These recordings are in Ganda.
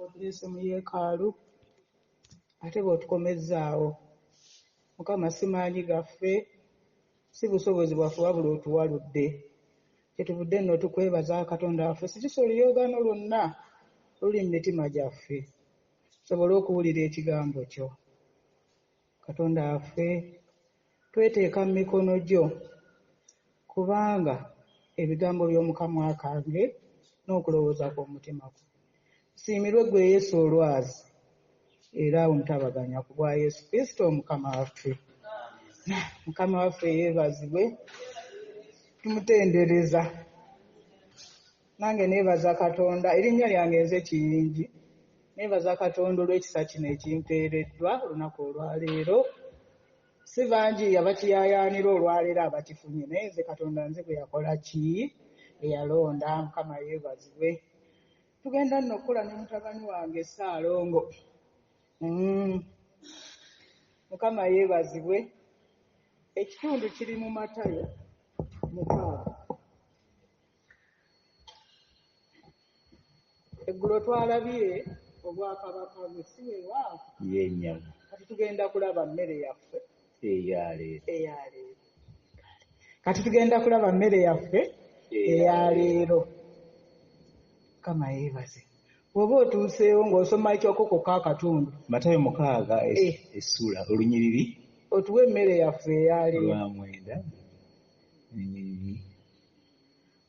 Otulese mu yeekaalu ate bw'otukomezzaawo. Mukama si maanyi gaffe, si busobozi bwaffe wabula otuwaludde. Kyetuvudde nno tukwebaza Katonda waffe sikisa oluyogaano lwonna luli mu mitima gyaffe tusobole okuwulira ekigambo kyo. Katonda waffe tweteeka mu mikono gyo kubanga ebigambo by'omukamwa kange n'okulowooza kw'omutima gwo. Siimirwe ggwe Yesu olwazi era omutabaganya ku bwa Yesu Kristo Mukama waffe. Mukama waffe yeebazibwe, tumutendereza. Nange neebaza Katonda, erinnya lyange nze Kiyingi, neebaza Katonda olw'ekisa kino ekimpeereddwa olunaku olwaleero. Si bangi abakiyaayaanira olwaleero abakifunye, naye nze Katonda nze bwe yakola ki? Eyalonda. Mukama yeebazibwe. Tugenda nno okukola ne mutabani wange Ssaalongo. Mukama yeebazibwe. Ekitundu kiri mu Matayo 6. Eggulo twalabye obwakabaka bwe si weewaawo y'ennyama. Kati tugenda kulaba mmere yaffe eyaleero. Kati tugenda kulaba mmere yaffe eyaleero. Mukama yeebaze. Bw'oba otuuseewo ng'osoma ekyokoko k'akatundu Matayo 6 essula olunyiriri otuwe emmere yaffe eyaleero. lwa 9 olunyiriri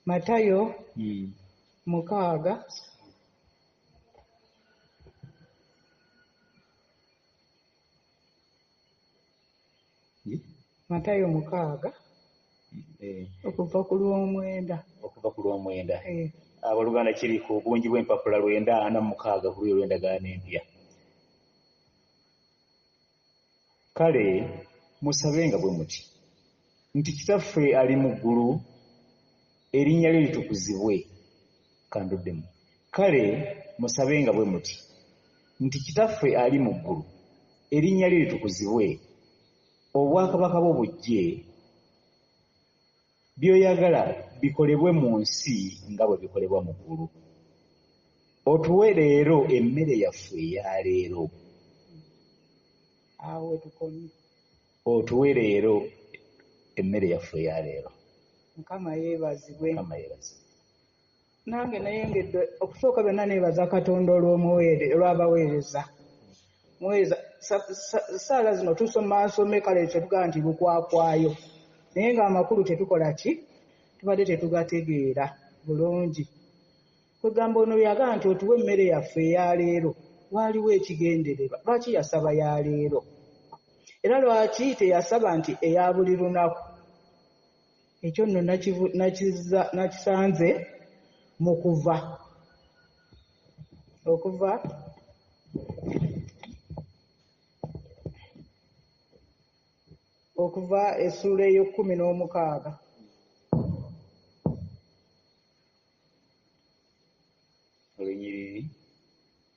Matayo 6 Matayo 6 okuva ku lw'omwenda. okuva ku lw'omwenda. Abaluganda kiri ku bungi bw'empapula 946 ku lw'yo lw'endagaano empya. Kale musabenga bwe muti nti Kitaffe ali mu ggulu, erinnya lye litukuzibwe. Kanduddemu. Kale musabenga bwe muti nti Kitaffe ali mu ggulu, erinnya lye litukuzibwe, obwakabaka bwo bujje, by'oyagala bikolebwe mu nsi nga bwe bikolebwa mu ggulu. Otuwe leero emmere yaffe eya leero. Awo tukomye. Otuwe leero emmere yaffe eya leero. Mukama yeebazibwe. Mukama yeebazibwe. Nange nayengedde okusooka byonna neebaza Katonda olw'abaweereza. Muweereza ssaala zino tusome kale tetugaa nti lukwakwayo, naye ng'amakulu tetukola ki? Tubadde tetugategeera bulungi. Kwegamba ono yagaa nti otuwe emmere yaffe eya leero, waaliwo ekigendererwa. Lwaki yasaba ya leero? Era lwaki teyasaba nti eya buli lunaku? Ekyo nno nakisanze mu okuva essula ey'e16. Olunyiriri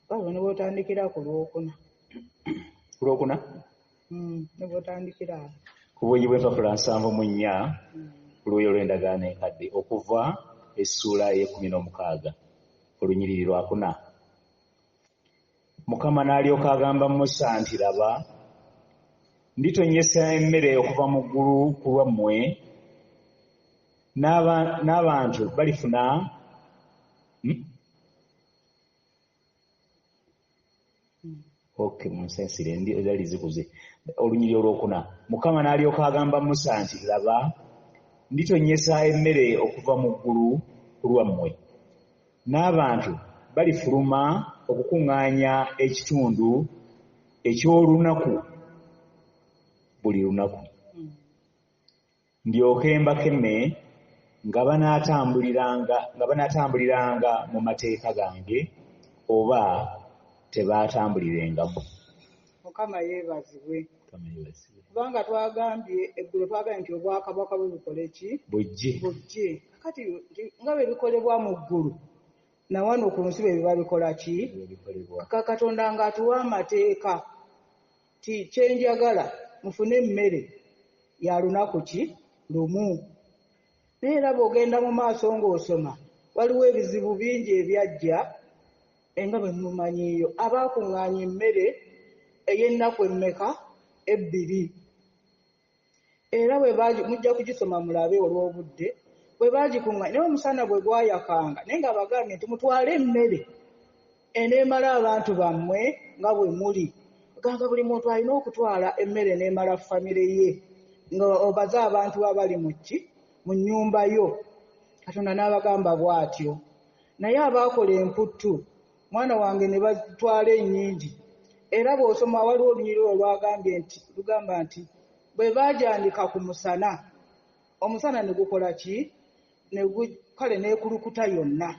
Waliwo ne bw'otandikira ku lwokuna. ku lwokuna Ne bw'otandikira ku bungi bw'empapula 74 ku lw'yo lw'endagaano enkadde, okuva essula ey'e16 olunyiriri lwa 4. Mukama n'alyoka agamba Musa nti, laba, nditonnyesa emmere okuva mu ggulu ku lwammwe, n'abantu balifuna munsensire ezali zikuze. Olunyiri olwokuna. Mukama n'alyoka agamba Musa nti, laba, nditonnyesa emmere okuva mu ggulu ku lwammwe, n'abantu balifuluma okukuŋŋaanya ekitundu eky'olunaku buli lunaku. Ndyoke mbakeme nga banaatambuliranga mu mateeka gange oba tebaatambulirengako. Mukama yeebazibwe. Kubanga twagambye eggulo nti obwakabaka bwe bukole ki? Bujje. Kati nga bwe bikolebwa mu ggulu, na wano ku nsi bwe biba bikola ki? Katonda ng'atuwa amateeka ti kyenjagala mufune emmere ya lunaku ki? Lumu. Naye era bw'ogenda mu maaso ng'osoma, waliwo ebizibu bingi ebyajja nga bwe mumanyiiyo abaakuŋŋaanya emmere ey'ennaku emmeka 2 era mujja kugisoma mulabe olw'obudde bwe baagikuŋŋaanya naye omusana bwe gwayakanga naye nga bagambye nti mutwale emmere eneemala abantu bammwe nga bwe muli ganga buli muntu alina okutwala emmere eneemala famire ye nga obaze abantu abali mu nnyumba yo. Katonda n'abagamba bw'atyo. Naye abaakola emputtu mwana wange ne batwala ennyingi era bw'osoma waliwo olunyiriri lugamba nti bwe baajandika ku musana omusana ne gukola ki kale neekulukuta yonna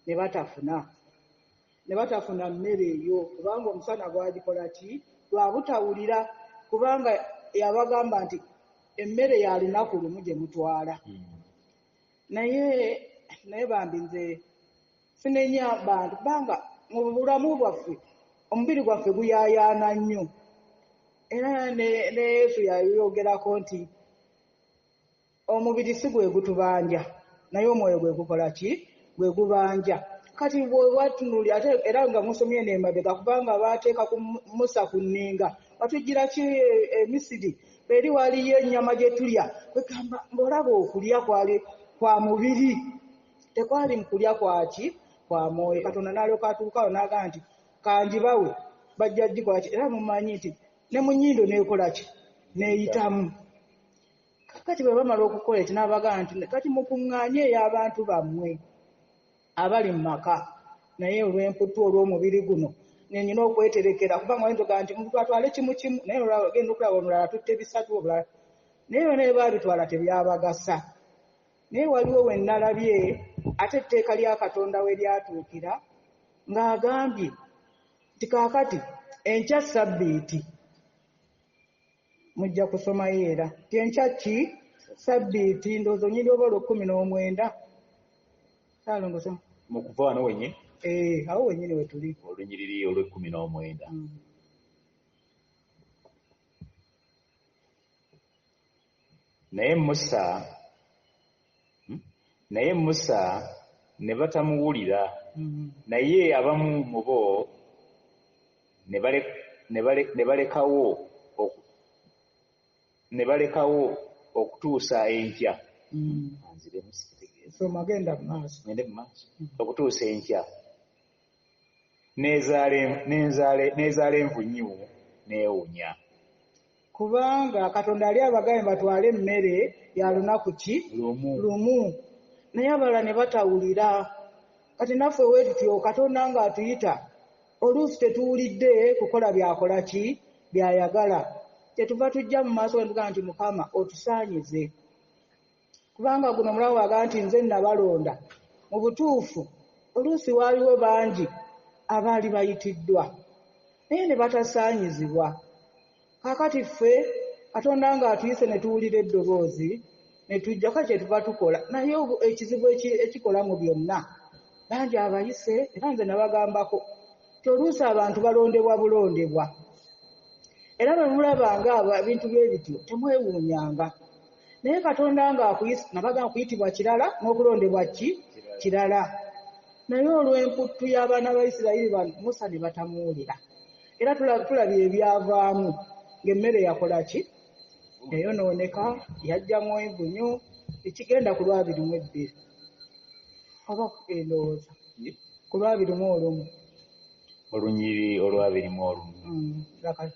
ne batafuna mmere eyo kubanga omusana gwagikola ki lwabutawulira kubanga yabagamba nti emmere ya lunaku lumu gye mutwala. naye bambi nze sinenya bantu kubanga mu bulamu bwaffe omubiri gwaffe guyaayaana nnyo era ne Yesu yayogerako nti omubiri si gwe gutubanja naye omwoyo gwe gukola ki gwe gubanja. Kati bwewatunulira ate era nga musomye n'emabega kubanga baateeka ku Musa ku nninga batujjira ki Misiri eri waliyo ennyama gye tulya kwegamba ng'olaba okulya kwali kwa mubiri tekwali mu kulya kwaki kwa mwoyo. Katonda n'alyoka atuukawo n'agamba nti kangibawe bajja gikola ki era mumanyi nti ne mu nnyindo neekola ki neeyitamu. Kati bwe bamala okukola eki n'abagamba nti kati mukuŋŋaanye ey'abantu bammwe abali mu maka naye olw'emputtu olw'omubiri guno nenyina okweterekera kubanga oyinza nti muntu atwale kimu naye olwagenda okulaba omulala tutte bisatu obulala naye bonna bye baabitwala tebyabagasa. Naye waliwo we nnalabye ate etteeka lya Katonda we lyatuukira ng'agambye nti kaakati enkya Ssabbiiti mujja kusomayo era ti enkya ki Ssabbiiti ndowooza onyiri oba olw'19 saalongosa mu kuva wano wenye awo wenyini we tuli olunyiriri olw'19. Naye Musa ne batamuwulira naye abamu mu bo ne balekawo okutuusa enkya. Okutuusa enkya n'ezaala envunyu n'ewunya. Kubanga Katonda ali abagambye batwale emmere ya lunaku ki lumu naye abalala ne batawulira. Kati naffe weetutyo Katonda ng'atuyita oluusi tetuwulidde kukola byakola ki byayagala kyetuva tujja mu maaso wentugaa nti Mukama otusaanyize kubanga guno omulawo agamba nti nze nabalonda mu butuufu oluusi waaliwo bangi abaali bayitiddwa naye ne batasaanyizibwa. Kaakati ffe Katonda ng'atuyise ne tuwulira eddoboozi ne tujja kale kyetuva tukola naye ekizibu ekikola mu byonna bangi abayise era nze nabagambako ti oluusi abantu balondebwa bulondebwa era bwe mulabanga ebintu bye bityo temwewuunyanga naye Katonda ng'akuyise nabagamba kuyitibwa kirala n'okulondebwa kirala. Naye olw'emputtu y'abaana ba Isirayiri bano Musa ne batamuwulira era tulabye ebyavaamu ng'emmere yakola ki yayonooneka yajjamu envunyu ekigenda ku 22 oba endowooza ku 21 olunyiri olw'21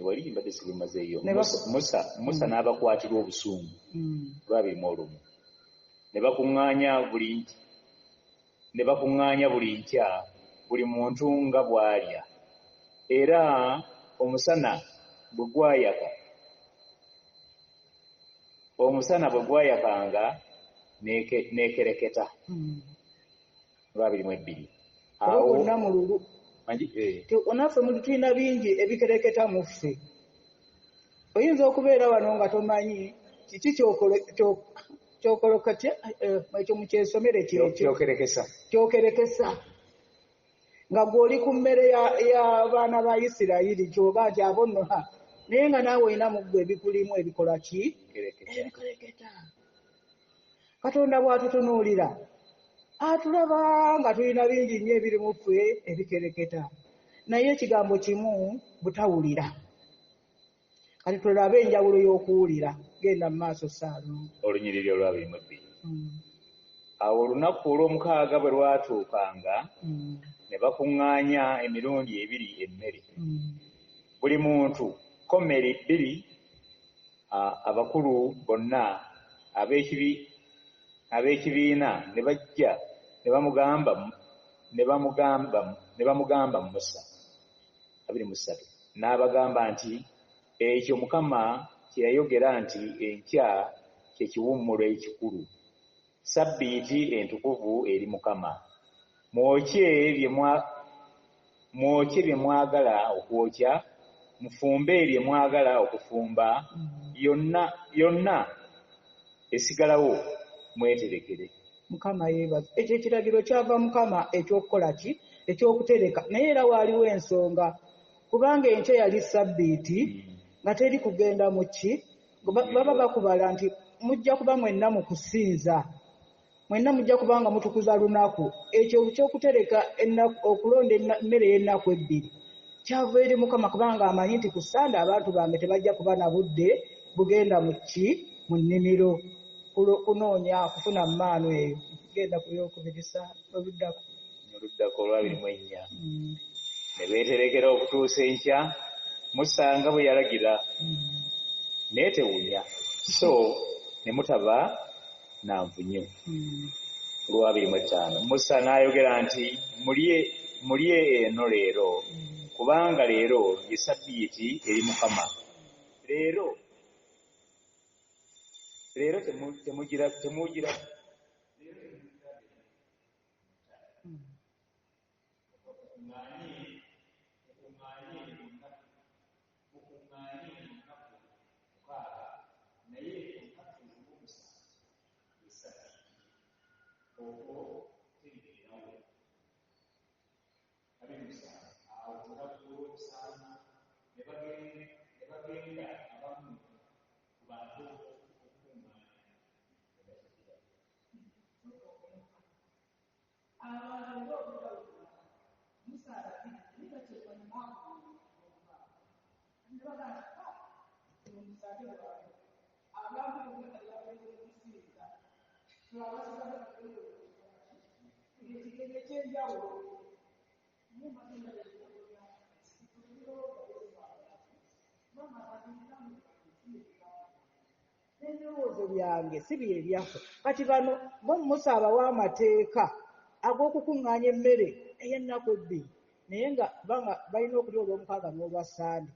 wali mbadde sirumazeeyo. Musa n'abakwatirwa obusungu 21 ne bakuŋŋaanya buli nkya buli muntu nga bw'alya era omusana bwe gwayakanga n'ekereketa. 22 awo gonna mululu onaffe tulina bingi ebikereketa mu ffe. Oyinza okubeera wano nga tomanyi kiki kyokolokatya ekyo mu kyesomere kyokerekesa nga gw'oli ku mmere y'abaana ba Isirayiri kyoba nti abo nno naye nga naawe olina mu ggwe ebikulimu ebikola ki ebikereketa. Katonda bw'atutunuulira atulaba nga tulina bingi nnyo ebiri mu ffe ebikereketa, naye ekigambo kimu butawulira. Kati tulabe enjawulo y'okuwulira. Genda mu maaso Ssaalongo. Olunyiriri olw'22. Awo olunaku olw'omukaaga bwe lwatuukanga ne bakuŋŋaanya emirundi ebiri emmere, buli muntu komeri 2. Abakulu bonna ab'ekibiina ne bajja ne bamugamba Musa 23, n'abagamba nti ekyo Mukama kye yayogera nti enkya kye kiwummulo ekikulu, Ssabbiiti entukuvu eri Mukama. Mwokye bye mwagala okwokya, mufumbe bye mwagala okufumba, yonna esigalawo mweterekere. Mukama yeebaza. Ekyo ekiragiro kyava Mukama eky'okukola ki? Eky'okutereka. Naye era waaliwo ensonga, kubanga enkya yali Ssabbiiti nga teri kugenda mu ki? Baba bakubala nti mujja kuba mwenna mu kusinza, mwenna mujja kuba nga mutukuza lunaku. Ekyo ky'okutereka okulonda emmere y'ennaku 2 kyava eri Mukama, kubanga amanyi nti ku Ssande abantu bange tebajja kuba na budde bugenda mu ki? Mu nnimiro kunoonya kufuna mmaano eyo. Genda ku byokubirisa oluddako olw'24. Ne beeterekera okutuusa enkya Musa nga bwe yalagira, naye tewunya, so ne mutaba na nvunyu. Olw'25 Musa n'ayogera nti mulye eno leero, kubanga leero ye Ssabbiiti eri Mukama. Leero temugira n'ebirowoozo byange si bye byaffe. Kati bano bo Musa abawa amateeka ag'okukuŋŋaanya emmere ey'ennaku 2, naye nga balina okulya olw'omukaaga n'olwa Ssande,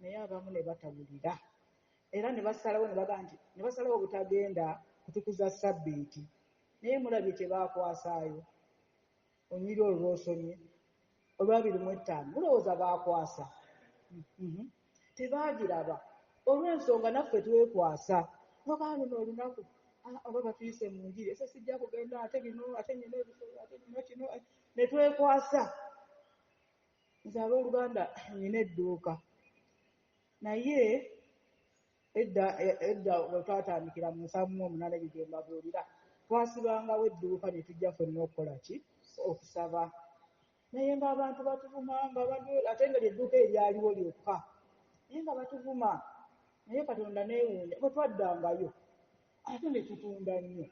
naye abamu ne batawulira. Era ne basalawo obutagenda kutukuza Ssabbiiti. Naye mulabye kye baakwasaayo. Onyiri olw'osomye olw'25 mulowooza baakwasa? Tebaagiraba. Olw'ensonga naffe twekwasa. Nogaa luno olunaku oba batuyise mu njiri, ese sijja kugenda, ate bino, ate nyina ebisolo, ate kino, ne twekwasa. Nze abooluganda nyina edduuka, naye edda bwe twatandikira mu 7:8 ebyo gye mbabuulira, twasibangawo edduuka ne tujja ffenna okukola ki? Okusaba. Naye ng'abantu batuvuma, ate nga lyedduuka eryaliwo lyokka, naye nga batuvuma. Naye Katonda neewuunya, bwe twaddangayo ate ne tutunda nnyo.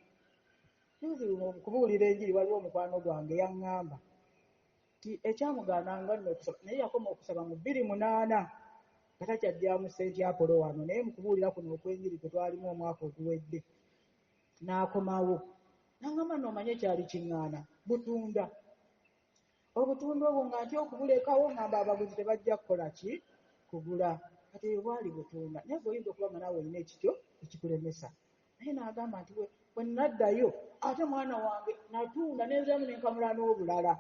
Juzi okubuulira enjiri waliwo omukwano gwange yaŋŋamba nti ekyamugaananga nno okusaba, naye yakoma okusaba mu 28 nga takyajjaamu ssenti Apolo wano, naye mu kubuulira kuno okw'enjiri kwe twalimu omwaka oguwedde n'akomawo. N'aŋŋamba n'omanye ekyali kiŋŋaana butunda. Obutunda obwo nga nti okubulekawo ngamba abaguzi tebajja kukola ki? Kugula. Kati eyo bwali butunda. Naye oyinza okuba nga naawe olina ekityo ekikulemesa. Naye n'agamba nti bwe naddayo ate mwana wange natunda n'enzeemu n'enkamula n'obulala.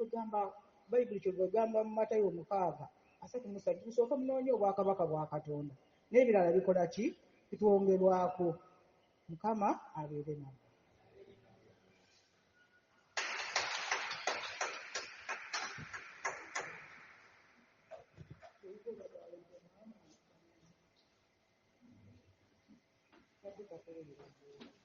Ogamba Bayibuli kyegamba mu Matayo 6:3, musooke munoonye obwakabaka bwa Katonda, n'ebirala bikola ki? Bitwongerwako. Mukama abeere nammwe. Thank you.